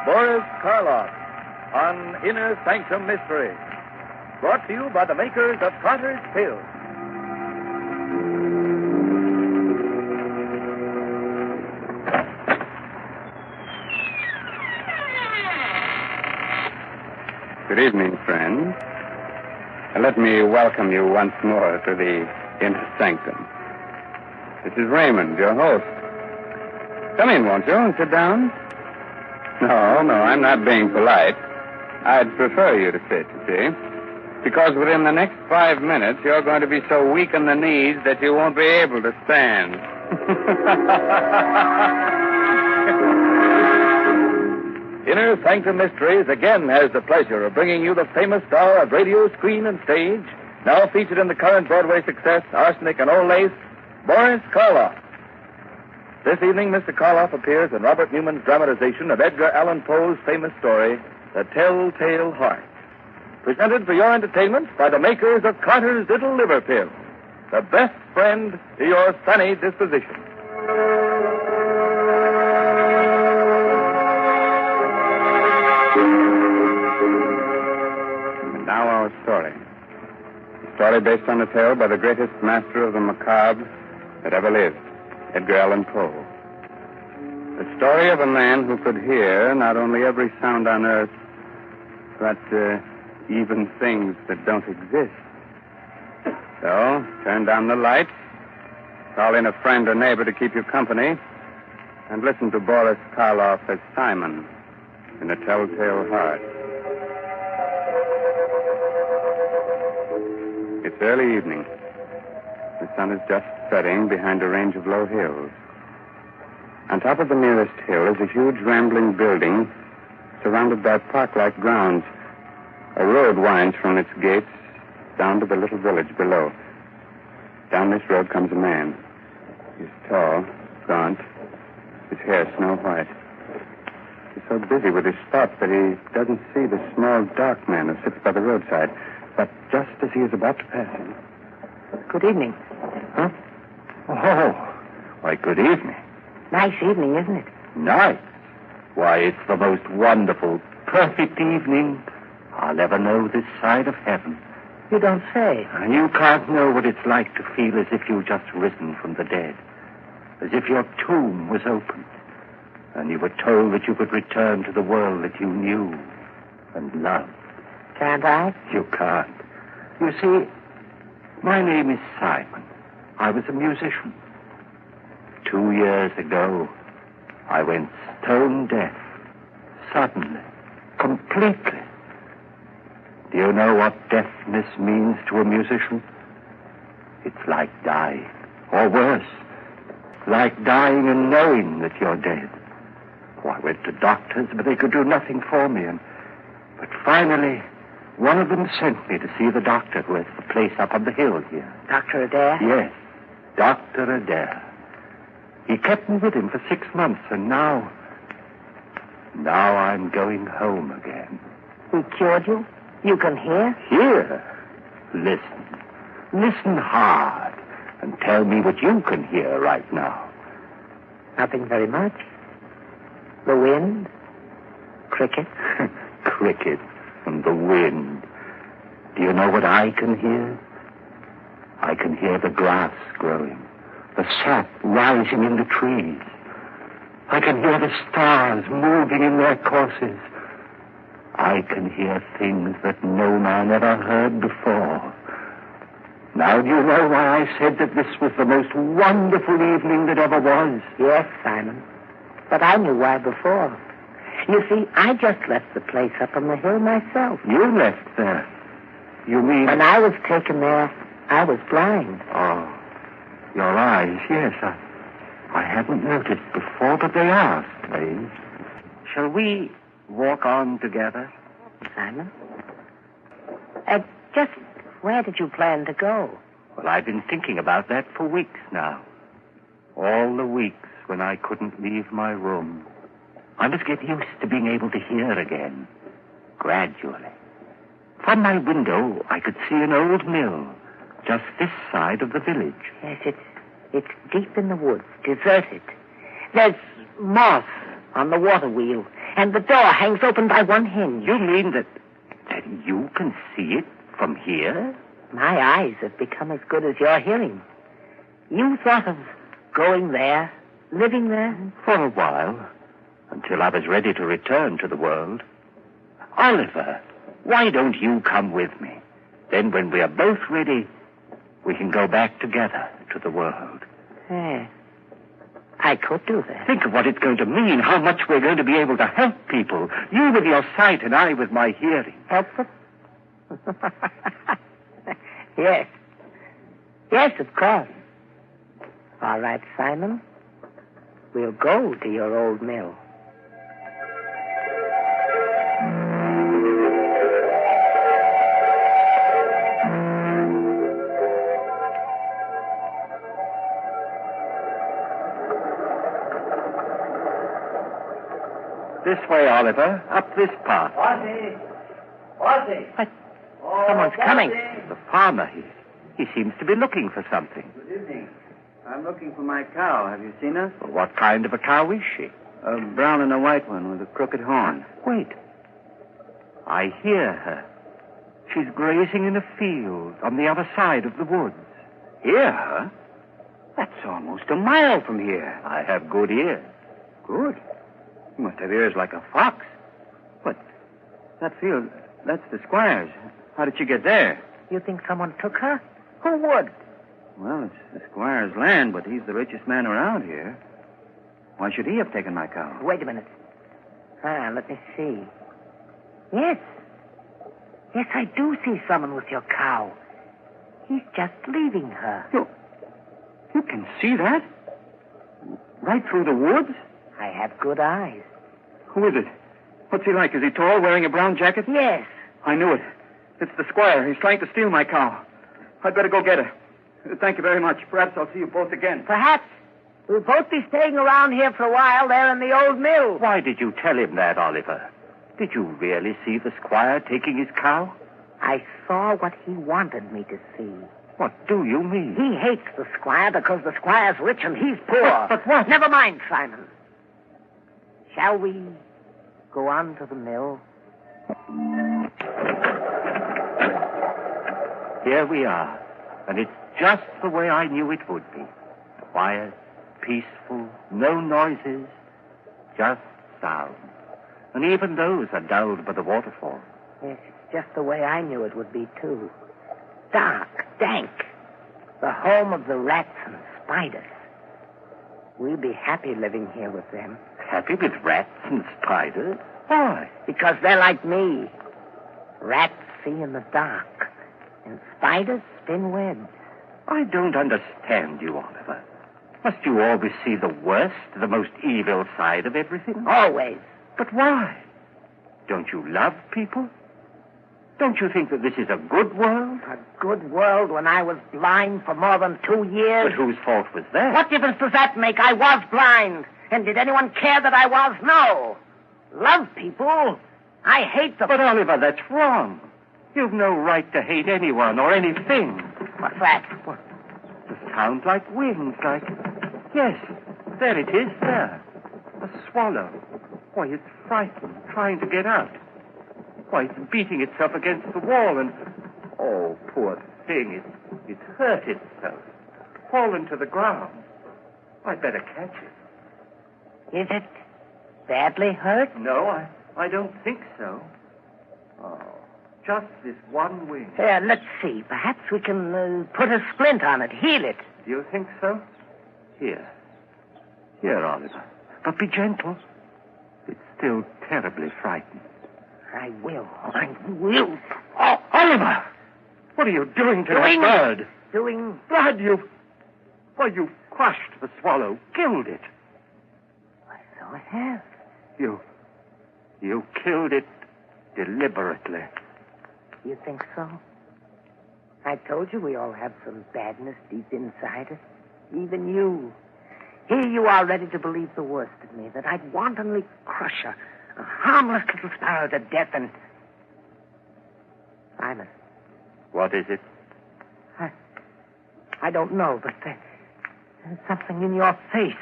Boris Karloff on Inner Sanctum Mystery. Brought to you by the makers of Carter's Pills. Good evening, friends. Let me welcome you once more to the Inner Sanctum. This is Raymond, your host. Come in, won't you, and sit down? No, I'm not being polite. I'd prefer you to sit, you see. Because within the next 5 minutes, you're going to be so weak in the knees that you won't be able to stand. Inner Sanctum Mysteries again has the pleasure of bringing you the famous star of radio, screen, and stage, now featured in the current Broadway success, Arsenic and Old Lace, Boris Karloff. This evening, Mr. Karloff appears in Robert Newman's dramatization of Edgar Allan Poe's famous story, The Telltale Heart. Presented for your entertainment by the makers of Carter's Little Liver Pill, the best friend to your sunny disposition. And now our story. A story based on a tale by the greatest master of the macabre that ever lived, Edgar Allan Poe. The story of a man who could hear not only every sound on earth, but even things that don't exist. So, turn down the lights, call in a friend or neighbor to keep you company, and listen to Boris Karloff as Simon in The Telltale Heart. It's early evening. The sun is just setting behind a range of low hills. On top of the nearest hill is a huge rambling building surrounded by park-like grounds. A road winds from its gates down to the little village below. Down this road comes a man. He's tall, gaunt, his hair snow white. He's so busy with his thoughts that he doesn't see the small, dark man who sits by the roadside. But just as he is about to pass him... Good evening. Huh? Oh, why, good evening. Nice evening, isn't it? Nice? Why, it's the most wonderful, perfect evening I'll ever know this side of heaven. You don't say. You can't know what it's like to feel as if you've just risen from the dead. As if your tomb was opened, and you were told that you could return to the world that you knew and loved. Can't I? You can't. You see, my name is Simon. I was a musician. 2 years ago, I went stone deaf. Suddenly. Completely. Do you know what deafness means to a musician? It's like dying. Or worse. Like dying and knowing that you're dead. Oh, I went to doctors, but they could do nothing for me. But finally, one of them sent me to see the doctor who has the place up on the hill here. Dr. Adair? Yes, Dr. Adair. He kept me with him for 6 months, and now I'm going home again. He cured you? You can hear? Hear? Listen. Listen hard, and tell me what you can hear right now. Nothing very much. The wind. Cricket. Cricket and the wind. Do you know what I can hear? I can hear the grass growing, the sap rising in the trees. I can hear the stars moving in their courses. I can hear things that no man ever heard before. Now do you know why I said that this was the most wonderful evening that ever was? Yes, Simon. But I knew why before. You see, I just left the place up on the hill myself. You left there? You mean... When I was taken there, I was blind. Oh, your eyes, yes. I hadn't noticed before, but they are strange. Shall we walk on together? Simon? Just where did you plan to go? Well, I've been thinking about that for weeks now. All the weeks when I couldn't leave my room. I must get used to being able to hear again, gradually. From my window, I could see an old mill, just this side of the village. Yes, it's deep in the woods, deserted. There's moss on the water wheel, And the door hangs open by one hinge. You mean that you can see it from here? My eyes have become as good as your hearing. You thought of going there, living there? For a while, until I was ready to return to the world. Oliver, why don't you come with me? Then when we are both ready, we can go back together to the world. Yeah. I could do that. Think of what it's going to mean, how much we're going to be able to help people. You with your sight and I with my hearing. Help them? Yes. Yes, of course. All right, Simon. We'll go to your old mill. This way, Oliver. Up this path. What? Someone's coming. The farmer, he seems to be looking for something. Good evening. I'm looking for my cow. Have you seen her? Well, what kind of a cow is she? A brown and a white one with a crooked horn. Wait. I hear her. She's grazing in a field on the other side of the woods. Hear her? That's almost a mile from here. I have good ears. Good. You must have ears like a fox. But that field, that's the squire's. How did she get there? You think someone took her? Who would? Well, it's the squire's land, but he's the richest man around here. Why should he have taken my cow? Wait a minute. Let me see. Yes. Yes, I do see someone with your cow. He's just leaving her. You can see that? Right through the woods? I have good eyes. Who is it? What's he like? Is he tall, wearing a brown jacket? Yes. I knew it. It's the squire. He's trying to steal my cow. I'd better go get her. Thank you very much. Perhaps I'll see you both again. Perhaps. We'll both be staying around here for a while there in the old mill. Why did you tell him that, Oliver? Did you really see the squire taking his cow? I saw what he wanted me to see. What do you mean? He hates the squire because the squire's rich and he's poor. But what? Never mind, Simon. Shall we go on to the mill? Here we are. And it's just the way I knew it would be. Quiet, peaceful, no noises, just sound. And even those are dulled by the waterfall. Yes, it's just the way I knew it would be, too. Dark, dank. The home of the rats and spiders. We'll be happy living here with them. Happy with rats and spiders? Why? Because they're like me. Rats see in the dark, and spiders spin webs. I don't understand you, Oliver. Must you always see the worst, the most evil side of everything? Always. But why? Don't you love people? Don't you think that this is a good world? A good world when I was blind for more than 2 years. But whose fault was that? What difference does that make? I was blind. And did anyone care that I was? No. Love people. I hate them. But, Oliver, that's wrong. You've no right to hate anyone or anything. What's that? What? It sounds like wings, like... Yes, there it is, there. A swallow. Why, it's frightened, trying to get out. Why, it's beating itself against the wall and... Oh, poor thing, it's hurt itself. Fallen to the ground. I'd better catch it. Is it badly hurt? No, I don't think so. Oh, just this one wing. Here, let's see. Perhaps we can put a splint on it, heal it. Do you think so? Here, Oliver. But be gentle. It's still terribly frightened. I will. Oh, Oliver! What are you doing to that bird? Doing... Blood, you've crushed the swallow, killed it. So I have. You killed it deliberately. You think so? I told you we all have some badness deep inside us. Even you. Here you are ready to believe the worst of me, that I'd wantonly crush a harmless little sparrow to death and... Simon. What is it? I don't know, but there's something in your face.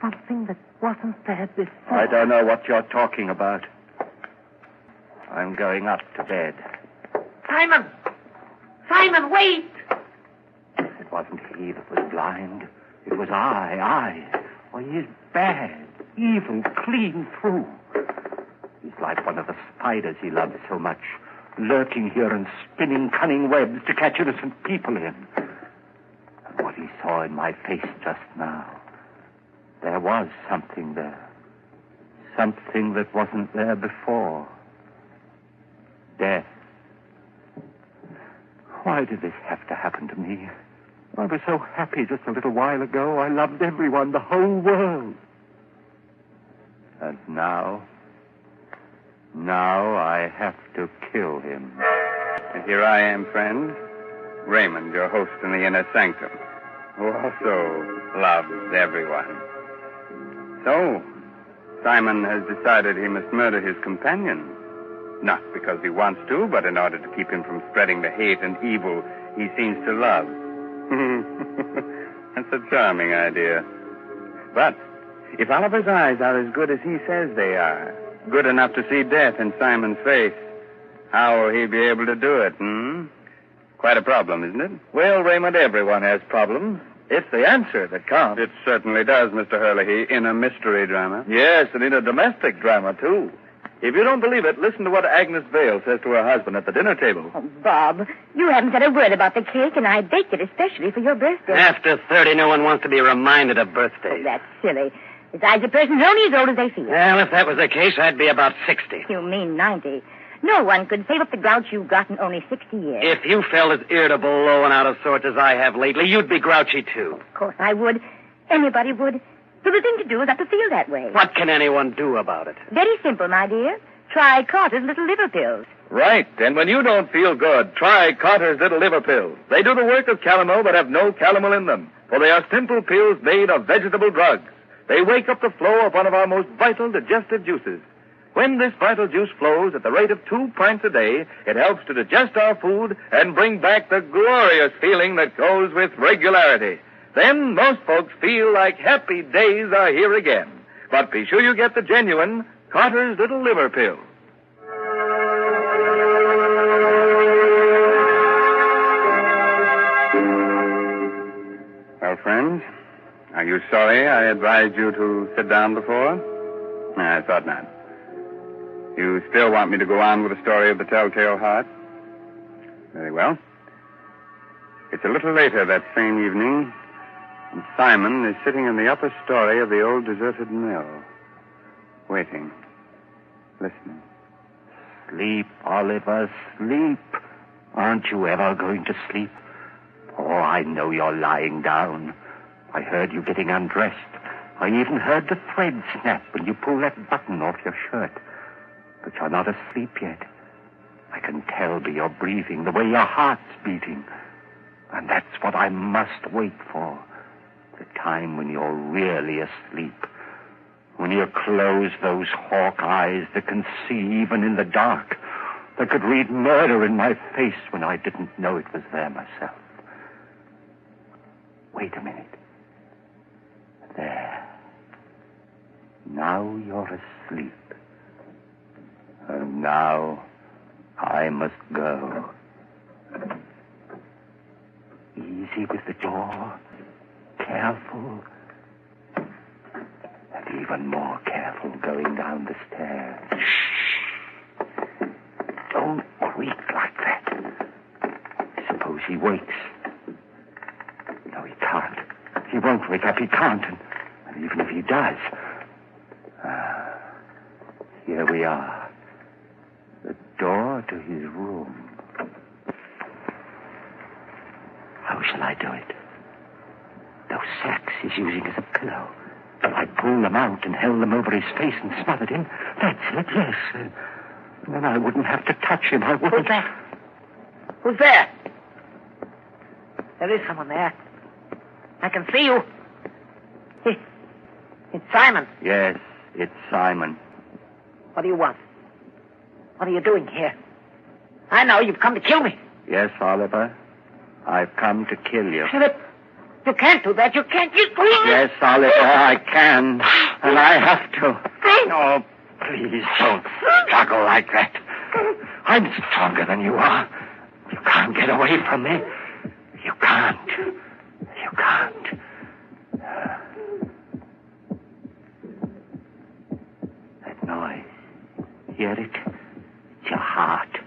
something that wasn't there before. I don't know what you're talking about. I'm going up to bed. Simon! Simon, wait! It wasn't he that was blind. It was I. Well, he is bad, evil, clean through. He's like one of the spiders he loves so much, lurking here and spinning cunning webs to catch innocent people in. And what he saw in my face just now, there was something there. Something that wasn't there before. Death. Why did this have to happen to me? I was so happy just a little while ago. I loved everyone, the whole world. And now I have to kill him. And here I am, friend, Raymond, your host in the inner sanctum, who also loves everyone. So, Simon has decided he must murder his companion. Not because he wants to, but in order to keep him from spreading the hate and evil he seems to love. That's a charming idea. But if Oliver's eyes are as good as he says they are, good enough to see death in Simon's face, how will he be able to do it, Quite a problem, isn't it? Well, Raymond, everyone has problems. It's the answer that counts. It certainly does, Mr. Hurley, in a mystery drama. Yes, and in a domestic drama, too. If you don't believe it, listen to what Agnes Vale says to her husband at the dinner table. Oh, Bob, you haven't said a word about the cake, and I baked it especially for your birthday. After 30, no one wants to be reminded of birthdays. Oh, that's silly. Besides, a person's only as old as they feel. Well, if that was the case, I'd be about 60. You mean 90. No one could save up the grouch you've got in only 60 years. If you felt as irritable, low, and out of sorts as I have lately, you'd be grouchy, too. Of course I would. Anybody would. So the thing to do is not to feel that way. What can anyone do about it? Very simple, my dear. Try Carter's Little Liver Pills. Right. And when you don't feel good, try Carter's Little Liver Pills. They do the work of calomel but have no calomel in them, for they are simple pills made of vegetable drugs. They wake up the flow of one of our most vital digestive juices. When this vital juice flows at the rate of 2 pints a day, it helps to digest our food and bring back the glorious feeling that goes with regularity. Then most folks feel like happy days are here again. But be sure you get the genuine Carter's Little Liver Pill. Well, friends, are you sorry I advised you to sit down before? No, I thought not. You still want me to go on with the story of the Telltale Heart? Very well. It's a little later that same evening, and Simon is sitting in the upper story of the old deserted mill, waiting, listening. Sleep, Oliver, sleep. Aren't you ever going to sleep? Oh, I know you're lying down. I heard you getting undressed. I even heard the thread snap when you pulled that button off your shirt. But you're not asleep yet. I can tell by your breathing, the way your heart's beating. And that's what I must wait for. The time when you're really asleep. When you close those hawk eyes that can see even in the dark. That could read murder in my face when I didn't know it was there myself. Wait a minute. There. Now you're asleep. And now I must go. Easy with the door. Careful. And even more careful going down the stairs. Shh. Don't creak like that. Suppose he wakes. No, he can't. He won't wake up. He can't. And even if he does... here we are. The door to his room. How shall I do it? Those sacks he's using as a pillow. I pulled them out and held them over his face and smothered him. That's it, yes. Then I wouldn't have to touch him. I wouldn't... Who's there? Who's there? There is someone there. I can see you. It's Simon. Yes, it's Simon. What do you want? What are you doing here? I know you've come to kill me. Yes, Oliver. I've come to kill you. Philip, You can't do that. You can't. Yes, Oliver, I can. And I have to. Oh, please don't struggle like that. I'm stronger than you are. You can't get away from me. You can't. You can't. That noise. Hear it? It's your heart.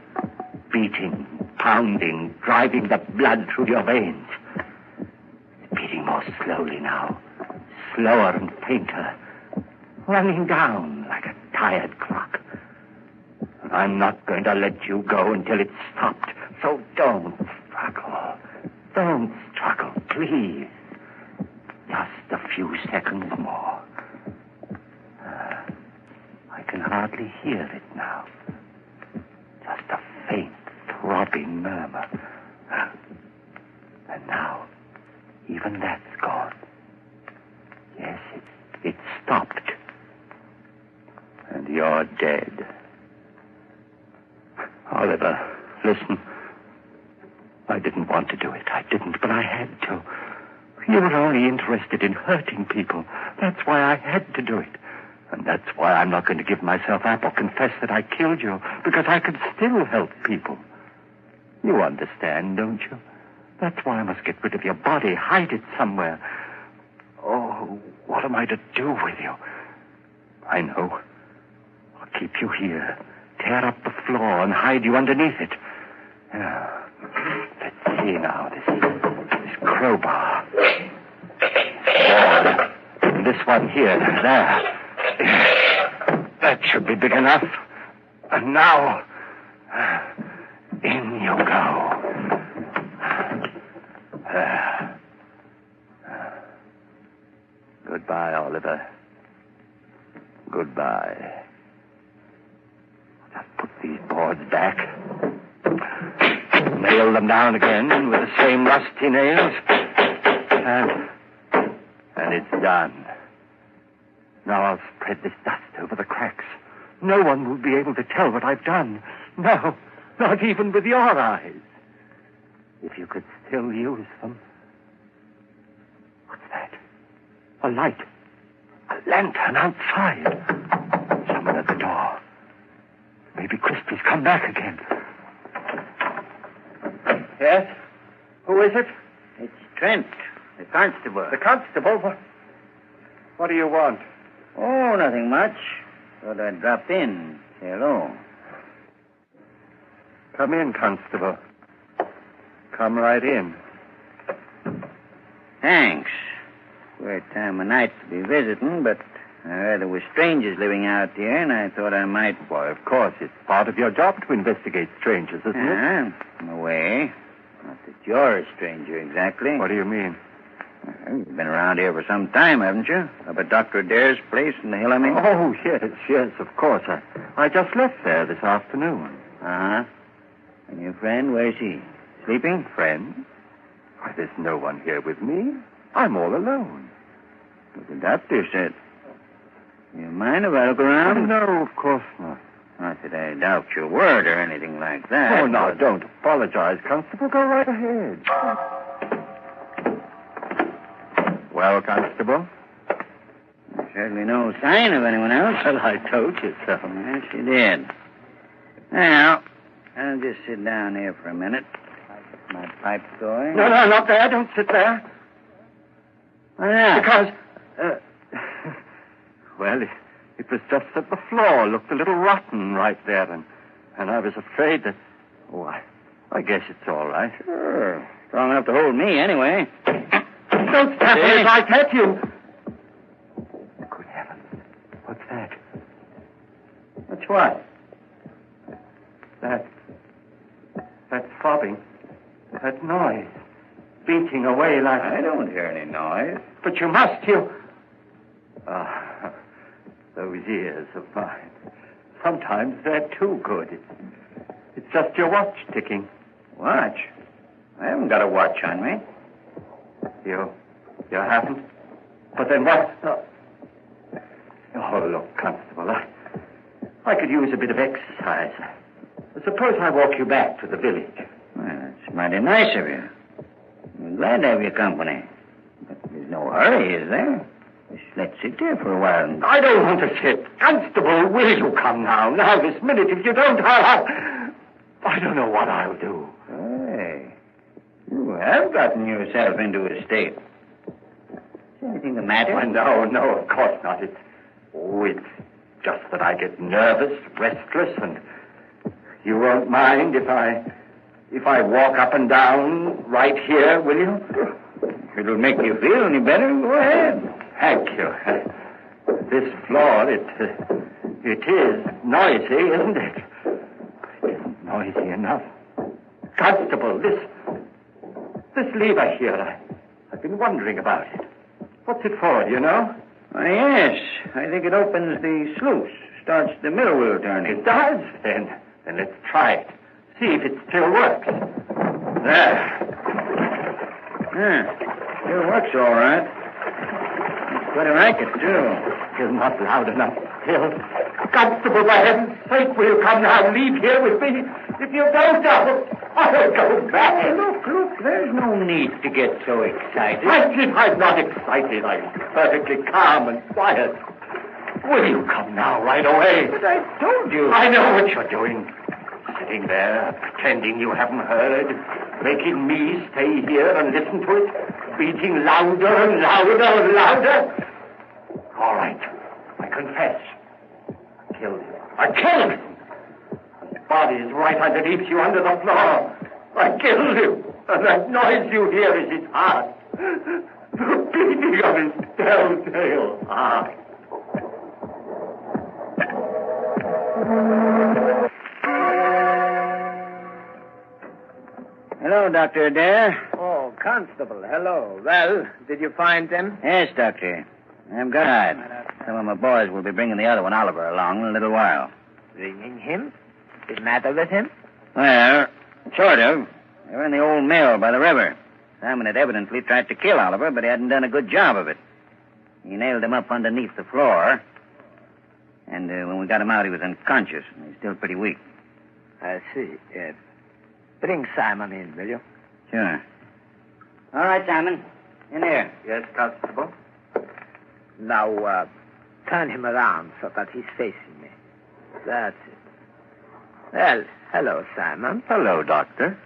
Beating, pounding, driving the blood through your veins. It's beating more slowly now. Slower and fainter. Running down like a tired clock. And I'm not going to let you go until it's stopped. So don't struggle. Don't struggle, please. Just a few seconds more. I can hardly hear it now. Just a faint, throbbing murmur. And now, even that's gone. Yes, it stopped. And you're dead. Oliver, listen. I didn't want to do it. I didn't, but I had to. You were only interested in hurting people. That's why I had to do it. And that's why I'm not going to give myself up or confess that I killed you, because I could still help people. You understand, don't you? That's why I must get rid of your body, hide it somewhere. Oh, what am I to do with you? I know. I'll keep you here, tear up the floor and hide you underneath it. Yeah. Let's see now, this crowbar. And this one here, there. That should be big enough. And now, in you go. Goodbye, Oliver. Goodbye. Just put these boards back. Nail them down again with the same rusty nails. And it's done. Now I'll spread this dust over the cracks. No one will be able to tell what I've done. No, not even with your eyes. If you could still use them. What's that? A light. A lantern outside. Someone at the door. Maybe Crispy's come back again. Yes? Who is it? It's Trent, the constable. The constable? What do you want? Oh, nothing much. Thought I'd drop in. Say hello. Come in, constable. Come right in. Thanks. Queer time of night to be visiting, but I heard there were strangers living out here, and I thought I might... Why, of course, it's part of your job to investigate strangers, isn't it? In a way. Not that you're a stranger, exactly. What do you mean? Well, you've been around here for some time, haven't you? Up at Dr. Adair's place in the hill, I mean? Oh, yes, of course. I just left there this afternoon. Uh-huh. And your friend, where's he? Sleeping? Friend? Why, there's no one here with me. I'm all alone. What the doctor said. You mind if I look around? No, of course not. Not that I doubt your word or anything like that. Oh, no, don't apologize, Constable. Go right ahead. Well, Constable? There's certainly no sign of anyone else. Well, I told you so. Yes, you did. Now, I'll just sit down here for a minute. Get my pipe going. No, not there. Don't sit there. Why not? Because, well, it was just that the floor looked a little rotten right there, and I was afraid that... Oh, I guess it's all right. Sure. Strong enough to hold me, anyway. Don't stop me if I hurt you. Good heavens. What's that? What's what? That's throbbing. That noise. Beating away like... I don't hear any noise. But you must, you... Those ears of mine. Sometimes they're too good. It's just your watch ticking. Watch? I haven't got a watch on me. You haven't? But then what? Oh, look, Constable, I could use a bit of exercise. Suppose I walk you back to the village. Well, that's mighty nice of you. I'm glad to have your company. hurry, is there? Just let's sit there for a while. I don't want to sit. Constable, will you come now? Now, this minute. If you don't, I don't know what I'll do. Hey, you have gotten yourself into a state. Is anything the matter? No, of course not. It's just that I get nervous, restless, and you won't mind if I walk up and down right here, will you? It'll make you feel any better. Go ahead. Thank you. This floor, it is noisy, isn't it? It isn't noisy enough. Constable, this lever here, I've been wondering about it. What's it for, do you know? Yes, I think it opens the sluice, starts the mill wheel turning. It does? Then let's try it. See if it still works. There. Yeah, still works all right. It's quite a racket, too. You're not loud enough still. Constable, for heaven's sake, will you come now and leave here with me? If you don't, I'll go back. Look, there's no need to get so excited. I'm not excited. I'm perfectly calm and quiet. Will you come now, right away? But I told you. I know what you're doing. Sitting there, pretending you haven't heard, making me stay here and listen to it, beating louder and louder and louder. All right, I confess. I killed him. His body is right underneath you, under the floor. I killed him, and that noise you hear is his heart. The beating of his telltale heart. Hello, Dr. Adair. Oh, Constable, hello. Well, did you find them? Yes, Doctor. I'm good. Some of my boys will be bringing the other one, Oliver, along in a little while. Bringing him? What's the matter with him? Well, sort of. They were in the old mill by the river. Simon had evidently tried to kill Oliver, but he hadn't done a good job of it. He nailed him up underneath the floor. And when we got him out, he was unconscious. He's still pretty weak. I see. Bring Simon in, will you? Sure. All right, Simon. In here. Yes, Constable? Now, turn him around so that he's facing me. That's it. Well, hello, Simon. Hello, Doctor.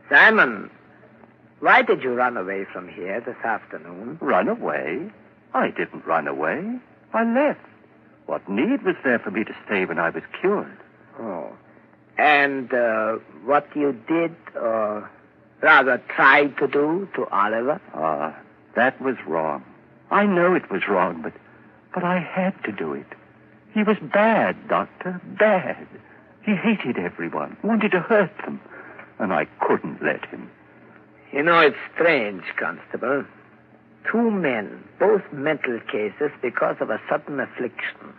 Simon, why did you run away from here this afternoon? Run away? I didn't run away. I left. What need was there for me to stay when I was cured? Oh. And what you did, or rather tried to do to Oliver? That was wrong. I know it was wrong, but I had to do it. He was bad, Doctor, bad. He hated everyone, wanted to hurt them, and I couldn't let him. You know, it's strange, Constable. 2 men, both mental cases because of a sudden affliction.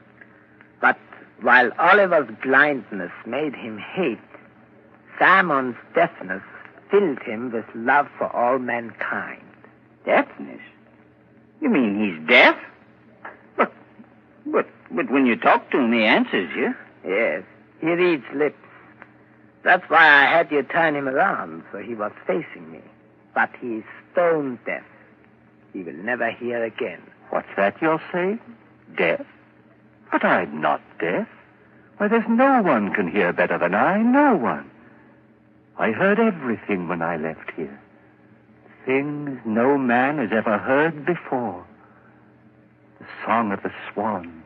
But while Oliver's blindness made him hate, Simon's deafness filled him with love for all mankind. Deafness? You mean he's deaf? But when you talk to him, he answers you. Yes, he reads lips. That's why I had you turn him around, so he was facing me. But he's stone deaf. He will never hear again. What's that you're saying? Deaf? But I'm not deaf. Why, there's no one can hear better than I, no one. I heard everything when I left here. Things no man has ever heard before. The song of the swan,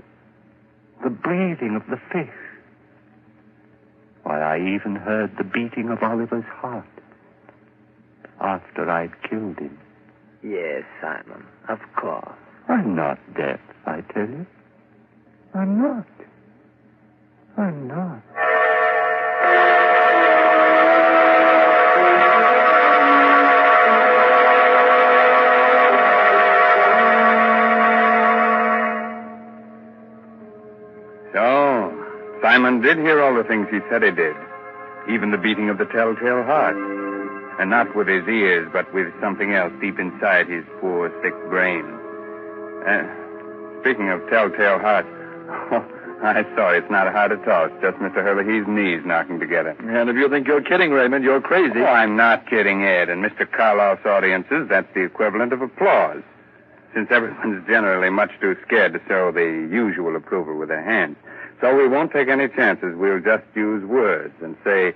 the breathing of the fish. Why, I even heard the beating of Oliver's heart after I'd killed him. Yes, Simon, of course. I'm not deaf, I tell you. I'm not. I'm not. So, Simon did hear all the things he said he did, even the beating of the telltale heart. And not with his ears, but with something else deep inside his poor, sick brain. Speaking of telltale heart, I saw it's not hard at all. It's just Mr. Herlihy's knees knocking together. And if you think you're kidding, Raymond, you're crazy. Oh, I'm not kidding, Ed. In Mr. Karloff's audiences, that's the equivalent of applause. since everyone's generally much too scared to show the usual approval with their hands. So we won't take any chances. We'll just use words and say,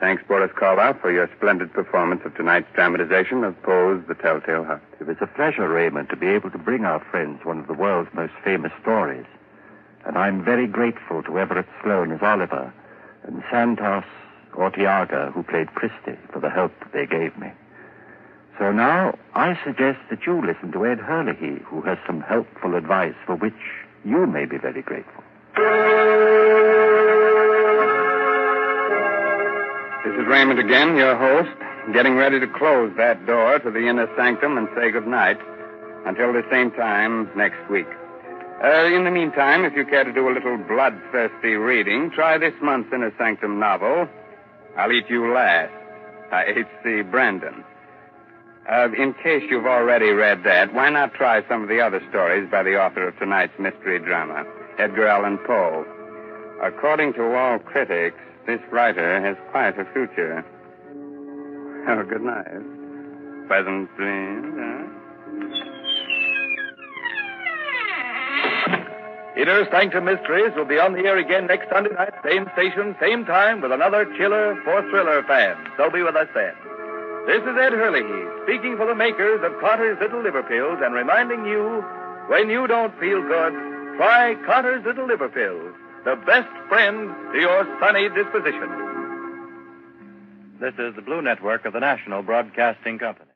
thanks, Boris Karloff, for your splendid performance of tonight's dramatization of Poe's The Telltale Heart. It was a pleasure, Raymond, to be able to bring our friends one of the world's most famous stories. And I'm very grateful to Everett Sloan as Oliver and Santos Ortega, who played Christie, for the help that they gave me. So now I suggest that you listen to Ed Hurley, who has some helpful advice for which you may be very grateful. This is Raymond again, your host, getting ready to close that door to the inner sanctum and say goodnight until the same time next week. In the meantime, if you care to do a little bloodthirsty reading, try this month's Inner Sanctum novel, I'll Eat You Last, by H.C. Brandon. In case you've already read that, why not try some of the other stories by the author of tonight's mystery drama, Edgar Allan Poe? According to all critics, this writer has quite a future. Oh, good night. Pleasant dreams, huh? Inner Sanctum Mysteries will be on the air again next Sunday night, same station, same time, with another chiller for thriller fans. So be with us then. This is Ed Hurley, speaking for the makers of Carter's Little Liver Pills and reminding you, when you don't feel good, try Carter's Little Liver Pills, the best friend to your sunny disposition. This is the Blue Network of the National Broadcasting Company.